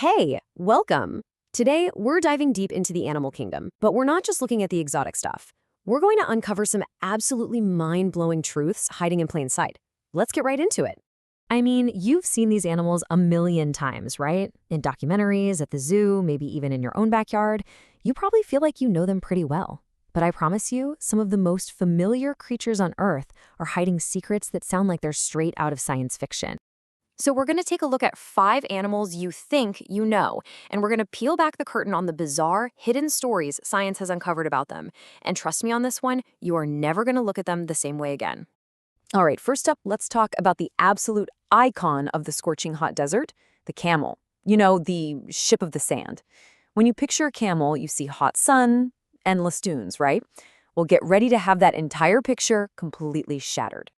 Hey, welcome! Today, we're diving deep into the animal kingdom, but we're not just looking at the exotic stuff. We're going to uncover some absolutely mind-blowing truths hiding in plain sight. Let's get right into it. I mean, you've seen these animals a million times, right? In documentaries, at the zoo, maybe even in your own backyard. You probably feel like you know them pretty well. But I promise you, some of the most familiar creatures on Earth are hiding secrets that sound like they're straight out of science fiction. So we're going to take a look at 5 animals you think you know, and we're going to peel back the curtain on the bizarre, hidden stories science has uncovered about them. And trust me on this one, you are never going to look at them the same way again. All right, first up, let's talk about the absolute icon of the scorching hot desert, the camel. You know, the ship of the sand. When you picture a camel, you see hot sun, endless dunes, right? Well, get ready to have that entire picture completely shattered.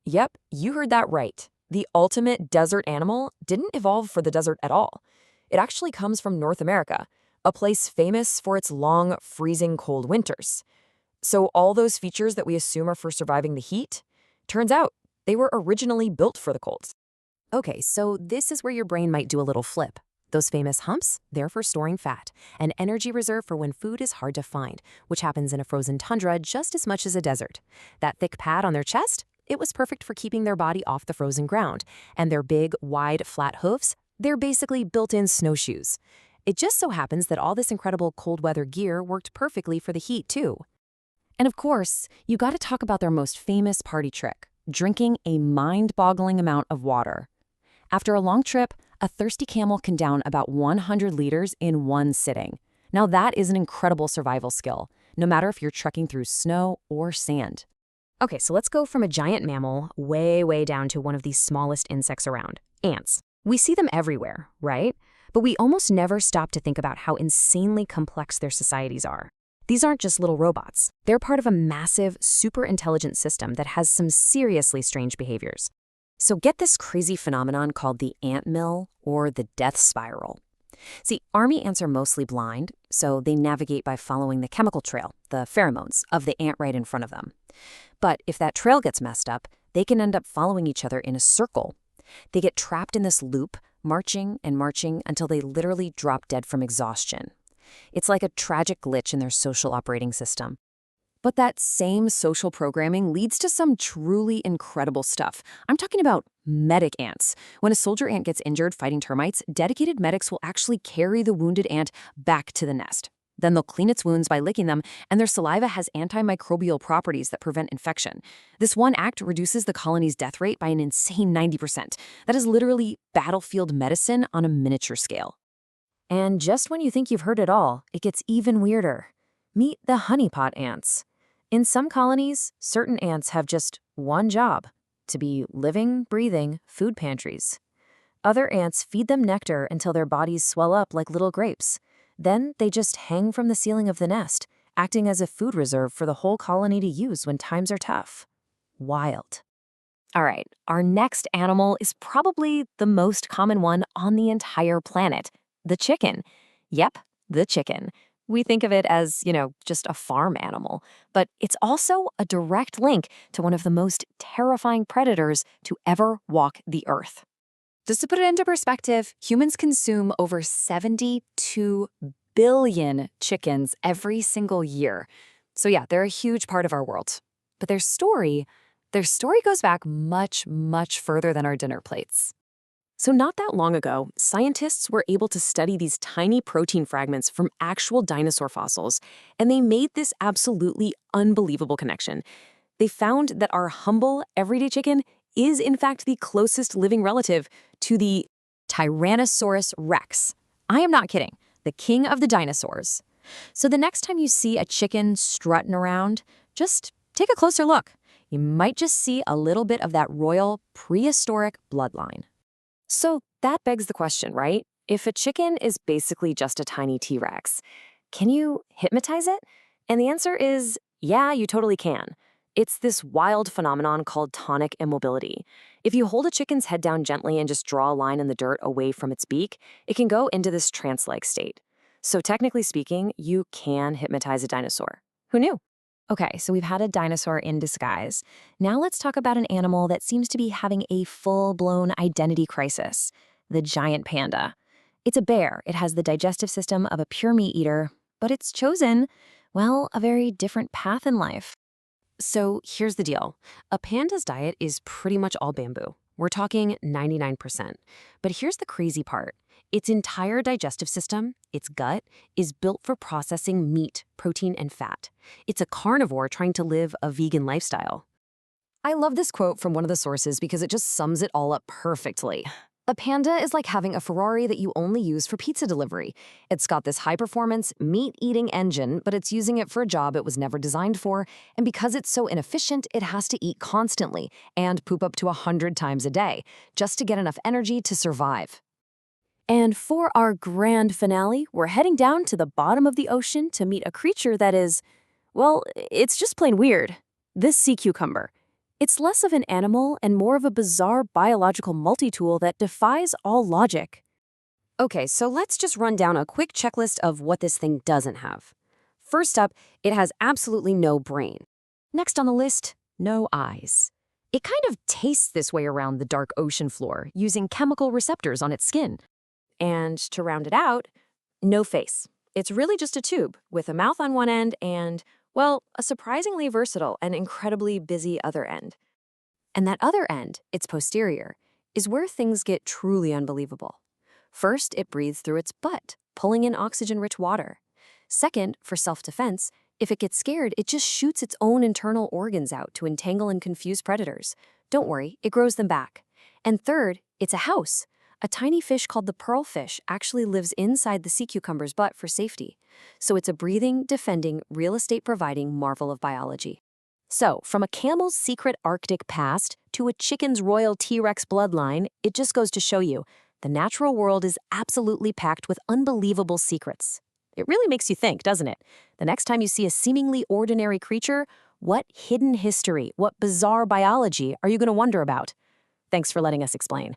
Yep, you heard that right. The ultimate desert animal didn't evolve for the desert at all. It actually comes from North America, a place famous for its long, freezing cold winters. So all those features that we assume are for surviving the heat, turns out they were originally built for the colds. Okay, so this is where your brain might do a little flip. Those famous humps, they're for storing fat, an energy reserve for when food is hard to find, which happens in a frozen tundra just as much as a desert. That thick pad on their chest? It was perfect for keeping their body off the frozen ground, and their big, wide, flat hoofs, they're basically built-in snowshoes. It just so happens that all this incredible cold weather gear worked perfectly for the heat, too. And of course, you gotta talk about their most famous party trick, drinking a mind-boggling amount of water. After a long trip, a thirsty camel can down about 100 liters in one sitting. Now that is an incredible survival skill, no matter if you're trekking through snow or sand. Okay, so let's go from a giant mammal way down to one of the smallest insects around, ants. We see them everywhere, right? But we almost never stop to think about how insanely complex their societies are. These aren't just little robots. They're part of a massive, super intelligent system that has some seriously strange behaviors. So get this crazy phenomenon called the ant mill or the death spiral. See, army ants are mostly blind, so they navigate by following the chemical trail, the pheromones, of the ant right in front of them. But if that trail gets messed up, they can end up following each other in a circle. They get trapped in this loop, marching and marching until they literally drop dead from exhaustion. It's like a tragic glitch in their social operating system. But that same social programming leads to some truly incredible stuff. I'm talking about medic ants. When a soldier ant gets injured fighting termites, dedicated medics will actually carry the wounded ant back to the nest. Then they'll clean its wounds by licking them, and their saliva has antimicrobial properties that prevent infection. This one act reduces the colony's death rate by an insane 90%. That is literally battlefield medicine on a miniature scale. And just when you think you've heard it all, it gets even weirder. Meet the honeypot ants. In some colonies, certain ants have just one job: to be living, breathing food pantries. Other ants feed them nectar until their bodies swell up like little grapes. Then they just hang from the ceiling of the nest, acting as a food reserve for the whole colony to use when times are tough. Wild. All right, our next animal is probably the most common one on the entire planet, the chicken. Yep, the chicken. We think of it as, just a farm animal, but it's also a direct link to one of the most terrifying predators to ever walk the earth. Just to put it into perspective, humans consume over 72 billion chickens every single year. So yeah, they're a huge part of our world. But their story goes back much further than our dinner plates. So not that long ago, scientists were able to study these tiny protein fragments from actual dinosaur fossils, and they made this absolutely unbelievable connection. They found that our humble, everyday chicken is in fact the closest living relative to the Tyrannosaurus rex. I am not kidding, the king of the dinosaurs. So the next time you see a chicken strutting around, just take a closer look. You might just see a little bit of that royal, prehistoric bloodline. So that begs the question, right? If a chicken is basically just a tiny T-Rex, can you hypnotize it? And the answer is, yeah, you totally can. It's this wild phenomenon called tonic immobility. If you hold a chicken's head down gently and just draw a line in the dirt away from its beak, it can go into this trance-like state. So technically speaking, you can hypnotize a dinosaur. Who knew? Okay, so we've had a dinosaur in disguise. Now let's talk about an animal that seems to be having a full-blown identity crisis, the giant panda. It's a bear. It has the digestive system of a pure meat eater, but it's chosen, well, a very different path in life. So here's the deal. A panda's diet is pretty much all bamboo. We're talking 99%. But here's the crazy part. Its entire digestive system, its gut, is built for processing meat, protein, and fat. It's a carnivore trying to live a vegan lifestyle. I love this quote from one of the sources because it just sums it all up perfectly. A panda is like having a Ferrari that you only use for pizza delivery. It's got this high-performance, meat-eating engine, but it's using it for a job it was never designed for, and because it's so inefficient, it has to eat constantly and poop up to 100 times a day just to get enough energy to survive. And for our grand finale, we're heading down to the bottom of the ocean to meet a creature that is, well, it's just plain weird. This sea cucumber. It's less of an animal and more of a bizarre biological multi-tool that defies all logic. Okay, so let's just run down a quick checklist of what this thing doesn't have. First up, it has absolutely no brain. Next on the list, no eyes. It kind of tastes this way around the dark ocean floor, using chemical receptors on its skin. And to round it out, no face. It's really just a tube with a mouth on one end and, well, a surprisingly versatile and incredibly busy other end. And that other end, its posterior, is where things get truly unbelievable. First, it breathes through its butt, pulling in oxygen-rich water. Second, for self-defense, if it gets scared, it just shoots its own internal organs out to entangle and confuse predators. Don't worry, it grows them back. And third, it's a house. A tiny fish called the pearlfish actually lives inside the sea cucumber's butt for safety. So it's a breathing, defending, real estate-providing marvel of biology. So, from a camel's secret Arctic past to a chicken's royal T-Rex bloodline, it just goes to show you, the natural world is absolutely packed with unbelievable secrets. It really makes you think, doesn't it? The next time you see a seemingly ordinary creature, what hidden history, what bizarre biology are you going to wonder about? Thanks for letting us explain.